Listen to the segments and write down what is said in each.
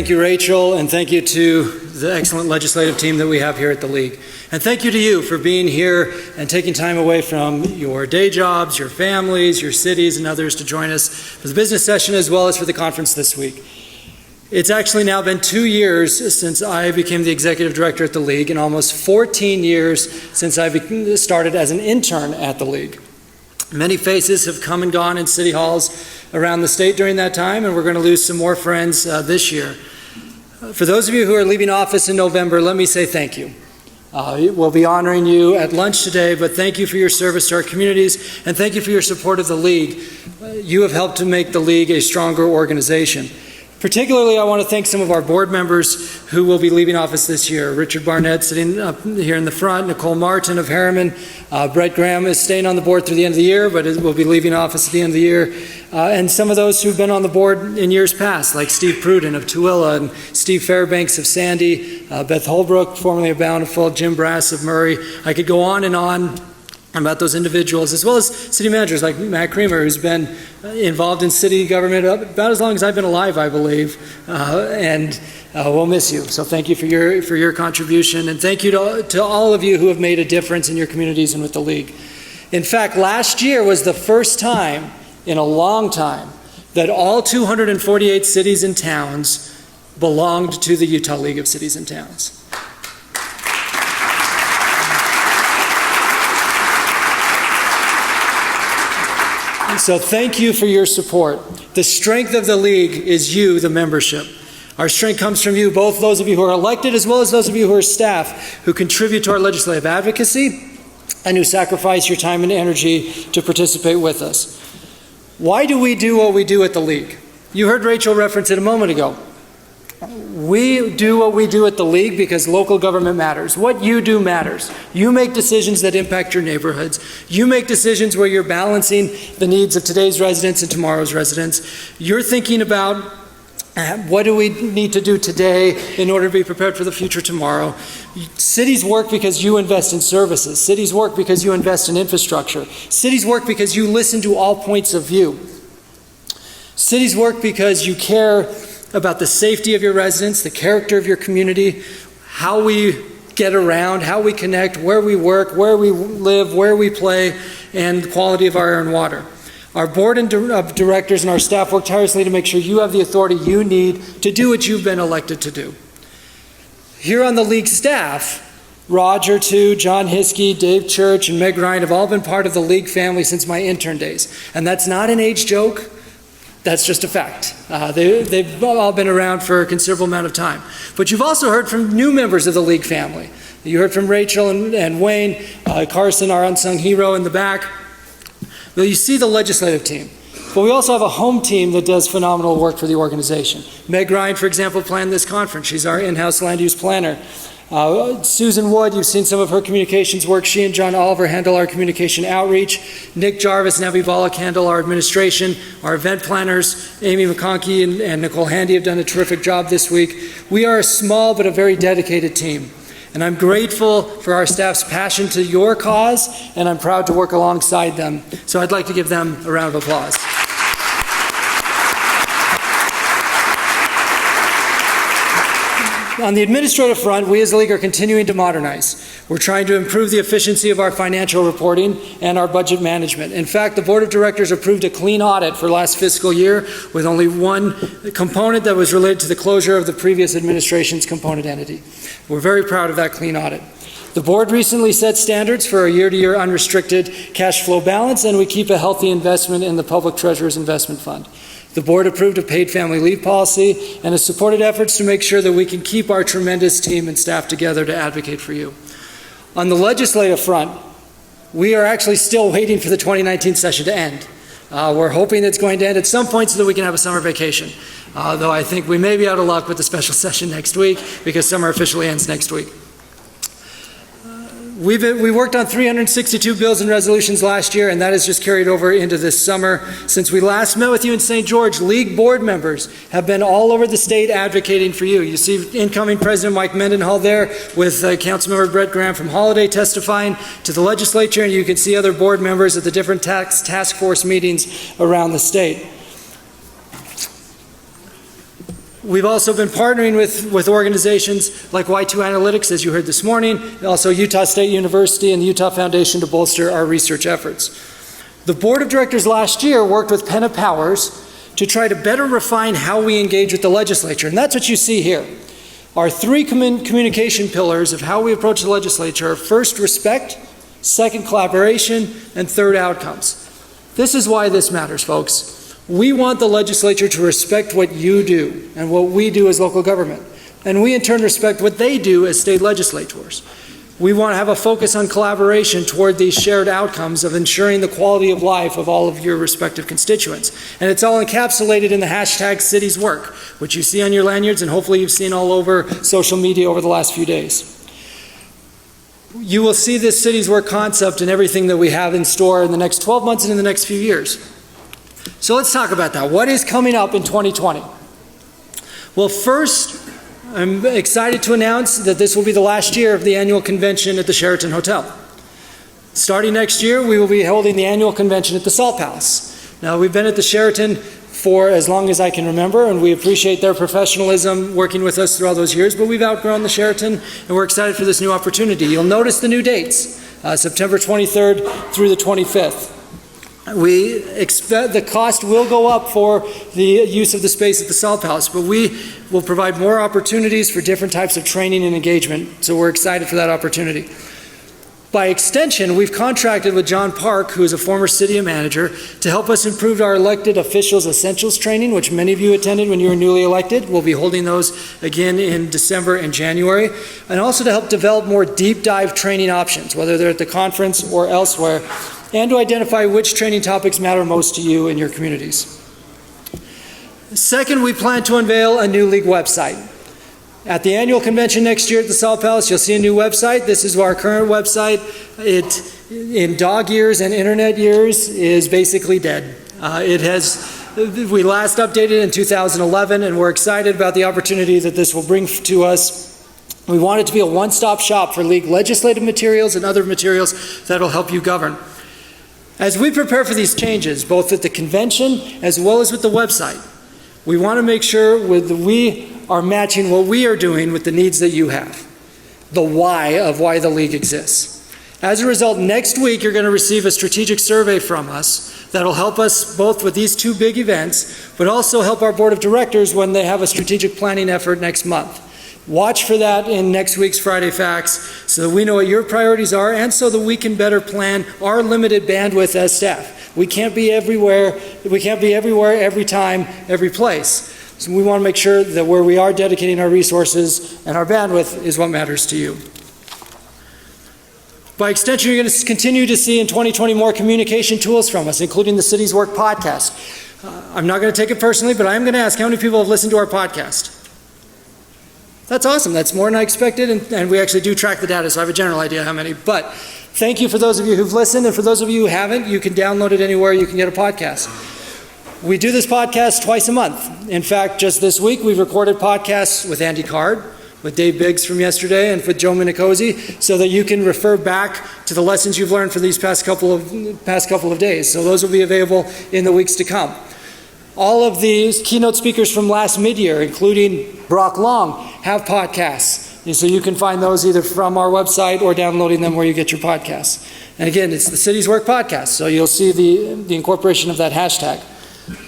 Thank you, Rachel, and thank you to the excellent legislative team that we have here at the League. And thank you to you for being here and taking time away from your day jobs, your families, your cities, and others to join us for the business session as well as for the conference this week. It's actually now been 2 years since I became the executive director at the League and almost 14 years since I started as an intern at the League. Many faces have come and gone in city halls around the state during that time, and we're going to lose some more friends this year. For those of you who are leaving office in November, let me say thank you. We'll be honoring you at lunch today, but thank you for your service to our communities, and thank you for your support of the League. You have helped to make the League a stronger organization. Particularly, I want to thank some of our board members who will be leaving office this year. Richard Barnett sitting up here in the front, Nicole Martin of Harriman, Brett Graham is staying on the board through the end of the year, but will be leaving office at the end of the year. And some of those who've been on the board in years past, like Steve Pruden of Tooele and Steve Fairbanks of Sandy, Beth Holbrook, formerly of Bountiful, Jim Brass of Murray. I could go on and on about those individuals, as well as city managers like Matt Creamer, who's been involved in city government about as long as I've been alive, I believe, and we'll miss you. So thank you for your contribution, and thank you to all of you who have made a difference in your communities and with the League. In fact, last year was the first time in a long time that all 248 cities and towns belonged to the Utah League of Cities and Towns. So thank you for your support. The strength of the League is you, the membership. Our strength comes from you, both those of you who are elected as well as those of you who are staff who contribute to our legislative advocacy and who sacrifice your time and energy to participate with us. Why do we do what we do at the League? You heard Rachel reference it a moment ago. We do what we do at the League because local government matters. What you do matters. You make decisions that impact your neighborhoods. You make decisions where you're balancing the needs of today's residents and tomorrow's residents. You're thinking about what do we need to do today in order to be prepared for the future tomorrow. Cities work because you invest in services. Cities work because you invest in infrastructure. Cities work because you listen to all points of view. Cities work because you care about the safety of your residents, the character of your community, how we get around, how we connect, where we work, where we live, where we play, and the quality of our air and water. Our board of directors and our staff work tirelessly to make sure you have the authority you need to do what you've been elected to do. Here on the League staff, Roger, too, John Hiskey, Dave Church, and Meg Ryan have all been part of the League family since my intern days. And that's not an age joke. That's just a fact. They've all been around for a considerable amount of time. But you've also heard from new members of the League family. You heard from Rachel and Wayne, Carson, our unsung hero in the back. Well, you see the legislative team. But we also have a home team that does phenomenal work for the organization. Meg Ryan, for example, planned this conference. She's our in-house land use planner. Susan Wood, you've seen some of her communications work. She and John Oliver handle our communication outreach. Nick Jarvis and Abby Volek handle our administration. Our event planners, Amy McConkey and Nicole Handy, have done a terrific job this week. We are a small but a very dedicated team. And I'm grateful for our staff's passion to your cause, and I'm proud to work alongside them. So I'd like to give them a round of applause. On the administrative front, we as the League are continuing to modernize. We're trying to improve the efficiency of our financial reporting and our budget management. In fact, the Board of Directors approved a clean audit for last fiscal year with only one component that was related to the closure of the previous administration's component entity. We're very proud of that clean audit. The board recently set standards for a year-to-year unrestricted cash flow balance, and we keep a healthy investment in the Public Treasurer's Investment Fund. The board approved a paid family leave policy and has supported efforts to make sure that we can keep our tremendous team and staff together to advocate for you. On the legislative front, we are actually still waiting for the 2019 session to end. We're hoping it's going to end at some point so that we can have a summer vacation. Though I think we may be out of luck with the special session next week because summer officially ends next week. We worked on 362 bills and resolutions last year, and that has just carried over into this summer. Since we last met with you in St. George, League board members have been all over the state advocating for you. You see incoming President Mike Mendenhall there with Councilmember Brett Graham from Holiday testifying to the legislature, and you can see other board members at the different task force meetings around the state. We've also been partnering with organizations like Y2 Analytics, as you heard this morning, and also Utah State University and the Utah Foundation to bolster our research efforts. The board of directors last year worked with Penna Powers to try to better refine how we engage with the legislature, and that's what you see here. Our three communication pillars of how we approach the legislature are first, respect, second, collaboration, and third, outcomes. This is why this matters, folks. We want the legislature to respect what you do and what we do as local government. And we in turn respect what they do as state legislators. We want to have a focus on collaboration toward these shared outcomes of ensuring the quality of life of all of your respective constituents. And it's all encapsulated in the hashtag Cities Work, which you see on your lanyards and hopefully you've seen all over social media over the last few days. You will see this Cities Work concept in everything that we have in store in the next 12 months and in the next few years. So let's talk about that. What is coming up in 2020? Well, first, I'm excited to announce that this will be the last year of the annual convention at the Sheraton Hotel. Starting next year, we will be holding the annual convention at the Salt Palace. Now, we've been at the Sheraton for as long as I can remember, and we appreciate their professionalism working with us through all those years, but we've outgrown the Sheraton, and we're excited for this new opportunity. You'll notice the new dates, September 23rd through the 25th. We expect the cost will go up for the use of the space at the Salt Palace, but we will provide more opportunities for different types of training and engagement, so we're excited for that opportunity. By extension, we've contracted with John Park, who is a former city manager, to help us improve our elected officials essentials training, which many of you attended when you were newly elected. We'll be holding those again in December and January, and also to help develop more deep dive training options, whether they're at the conference or elsewhere, and to identify which training topics matter most to you and your communities. Second, we plan to unveil a new league website. At the annual convention next year at the Salt Palace, you'll see a new website. This is our current website. It, in dog years and internet years, is basically dead. We last updated in 2011, and we're excited about the opportunity that this will bring to us. We want it to be a one-stop shop for league legislative materials and other materials that will help you govern. As we prepare for these changes, both at the convention as well as with the website, we want to make sure we are matching what we are doing with the needs that you have, the why of why the league exists. As a result, next week you're going to receive a strategic survey from us that will help us both with these two big events, but also help our board of directors when they have a strategic planning effort next month. Watch for that in next week's Friday Facts so that we know what your priorities are and so that we can better plan our limited bandwidth as staff. We can't be everywhere. We can't be everywhere, every time, every place. So we want to make sure that where we are dedicating our resources and our bandwidth is what matters to you. By extension, you're going to continue to see in 2020 more communication tools from us, including the Cities Work podcast. I'm not going to take it personally, but I am going to ask how many people have listened to our podcast. That's awesome. That's more than I expected, and we actually do track the data, so I have a general idea how many. But thank you for those of you who've listened, and for those of you who haven't, you can download it anywhere you can get a podcast. We do this podcast twice a month. In fact, just this week, we've recorded podcasts with Andy Card, with Dave Biggs from yesterday, and with Joe Minicozy, so that you can refer back to the lessons you've learned for these past couple of days. So those will be available in the weeks to come. All of these keynote speakers from last mid-year, including Brock Long, have podcasts. And so you can find those either from our website or downloading them where you get your podcasts. And again, it's the Cities Work podcast, so you'll see the incorporation of that hashtag.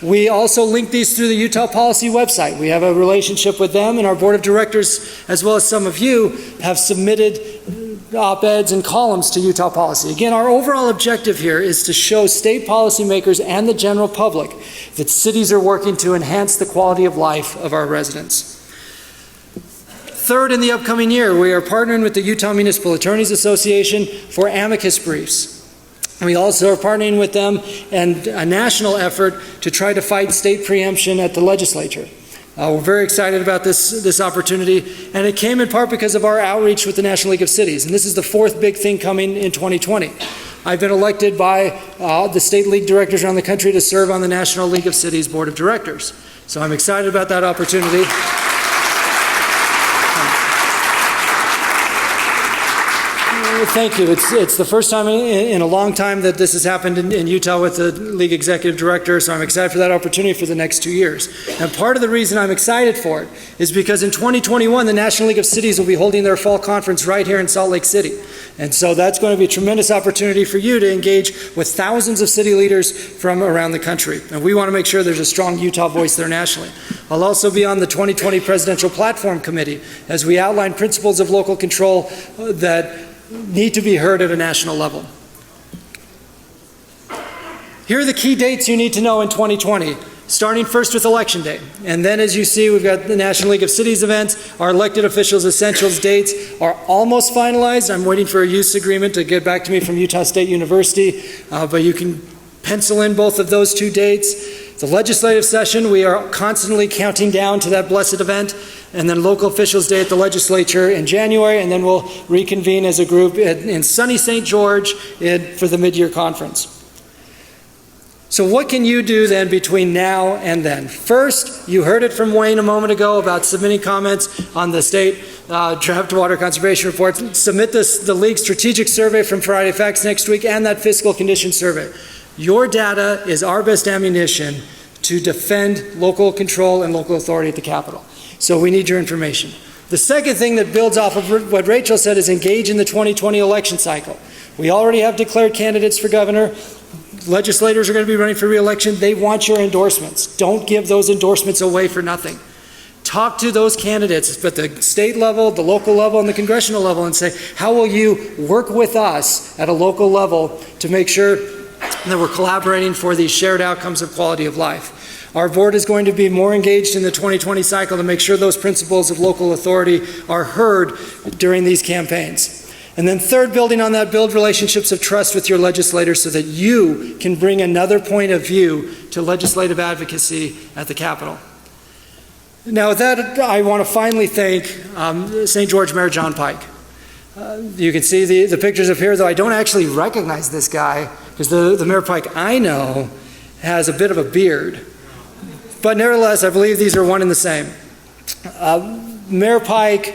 We also link these through the Utah Policy website. We have a relationship with them, and our board of directors, as well as some of you, have submitted op-eds and columns to Utah Policy. Again, our overall objective here is to show state policymakers and the general public that cities are working to enhance the quality of life of our residents. Third, in the upcoming year, we are partnering with the Utah Municipal Attorneys Association for amicus briefs. And we also are partnering with them in a national effort to try to fight state preemption at the legislature. We're very excited about this opportunity, and it came in part because of our outreach with the National League of Cities, and this is the fourth big thing coming in 2020. I've been elected by the state league directors around the country to serve on the National League of Cities Board of Directors. So I'm excited about that opportunity. Thank you. It's the first time in a long time that this has happened in Utah with the League Executive Director, so I'm excited for that opportunity for the next 2 years. And part of the reason I'm excited for it is because in 2021, the National League of Cities will be holding their fall conference right here in Salt Lake City. And so that's going to be a tremendous opportunity for you to engage with thousands of city leaders from around the country. And we want to make sure there's a strong Utah voice there nationally. I'll also be on the 2020 Presidential Platform Committee as we outline principles of local control that need to be heard at a national level. Here are the key dates you need to know in 2020, starting first with Election Day. And then, as you see, we've got the National League of Cities events. Our elected officials essentials dates are almost finalized. I'm waiting for a use agreement to get back to me from Utah State University, but you can pencil in both of those 2 dates. The legislative session, we are constantly counting down to that blessed event, and then local officials day at the legislature in January, and then we'll reconvene as a group in sunny St. George for the mid-year conference. So what can you do then between now and then? First, you heard it from Wayne a moment ago about submitting comments on the state draft water conservation report. Submit the League strategic survey from Friday Facts next week and that fiscal condition survey. Your data is our best ammunition to defend local control and local authority at the Capitol. So we need your information. The second thing that builds off of what Rachel said is engage in the 2020 election cycle. We already have declared candidates for governor. Legislators are going to be running for re-election. They want your endorsements. Don't give those endorsements away for nothing. Talk to those candidates at the state level, the local level, and the congressional level and say, how will you work with us at a local level to make sure that we're collaborating for these shared outcomes of quality of life. Our board is going to be more engaged in the 2020 cycle to make sure those principles of local authority are heard during these campaigns. And then third, building on that, build relationships of trust with your legislators so that you can bring another point of view to legislative advocacy at the Capitol. Now with that, I want to finally thank St. George Mayor John Pike. You can see the pictures up here, though I don't actually recognize this guy because the Mayor Pike I know has a bit of a beard. But nevertheless, I believe these are one and the same. Mayor Pike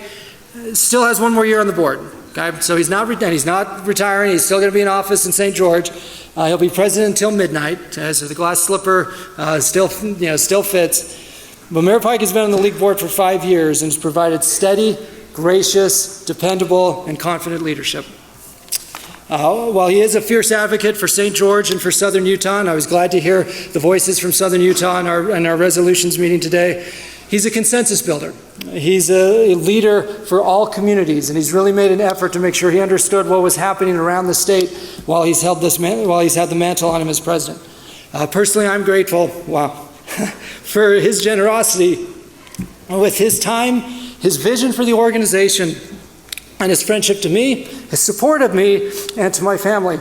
still has 1 more year on the board. Okay? So he's not retiring. He's still going to be in office in St. George. He'll be president until midnight. So the glass slipper still fits. But Mayor Pike has been on the league board for 5 years and has provided steady, gracious, dependable, and confident leadership. While he is a fierce advocate for St. George and for Southern Utah, and I was glad to hear the voices from Southern Utah in our resolutions meeting today, he's a consensus builder. He's a leader for all communities, and he's really made an effort to make sure he understood what was happening around the state while he's had the mantle on him as president. Personally, I'm grateful, for his generosity with his time, his vision for the organization, and his friendship to me, his support of me, and to my family.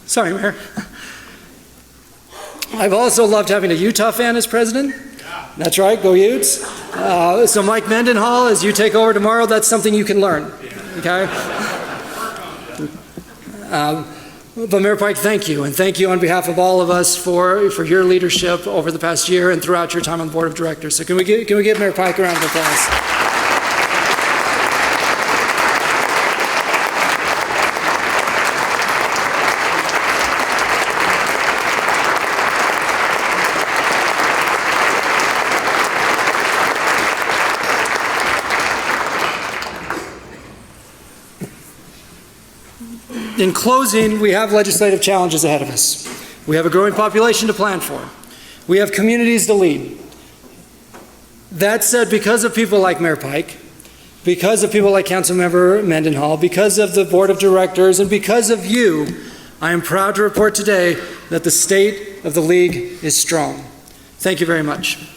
Sorry, Mayor. I've also loved having a Utah fan as president. That's right, go Utes. So Mike Mendenhall, as you take over tomorrow, that's something you can learn, okay? But Mayor Pike, thank you, and thank you on behalf of all of us for your leadership over the past year and throughout your time on the board of directors. So can we give Mayor Pike a round of applause? In closing, we have legislative challenges ahead of us. We have a growing population to plan for. We have communities to lead. That said, because of people like Mayor Pike, because of people like Councilmember Mendenhall, because of the Board of Directors, and because of you, I am proud to report today that the state of the League is strong. Thank you very much.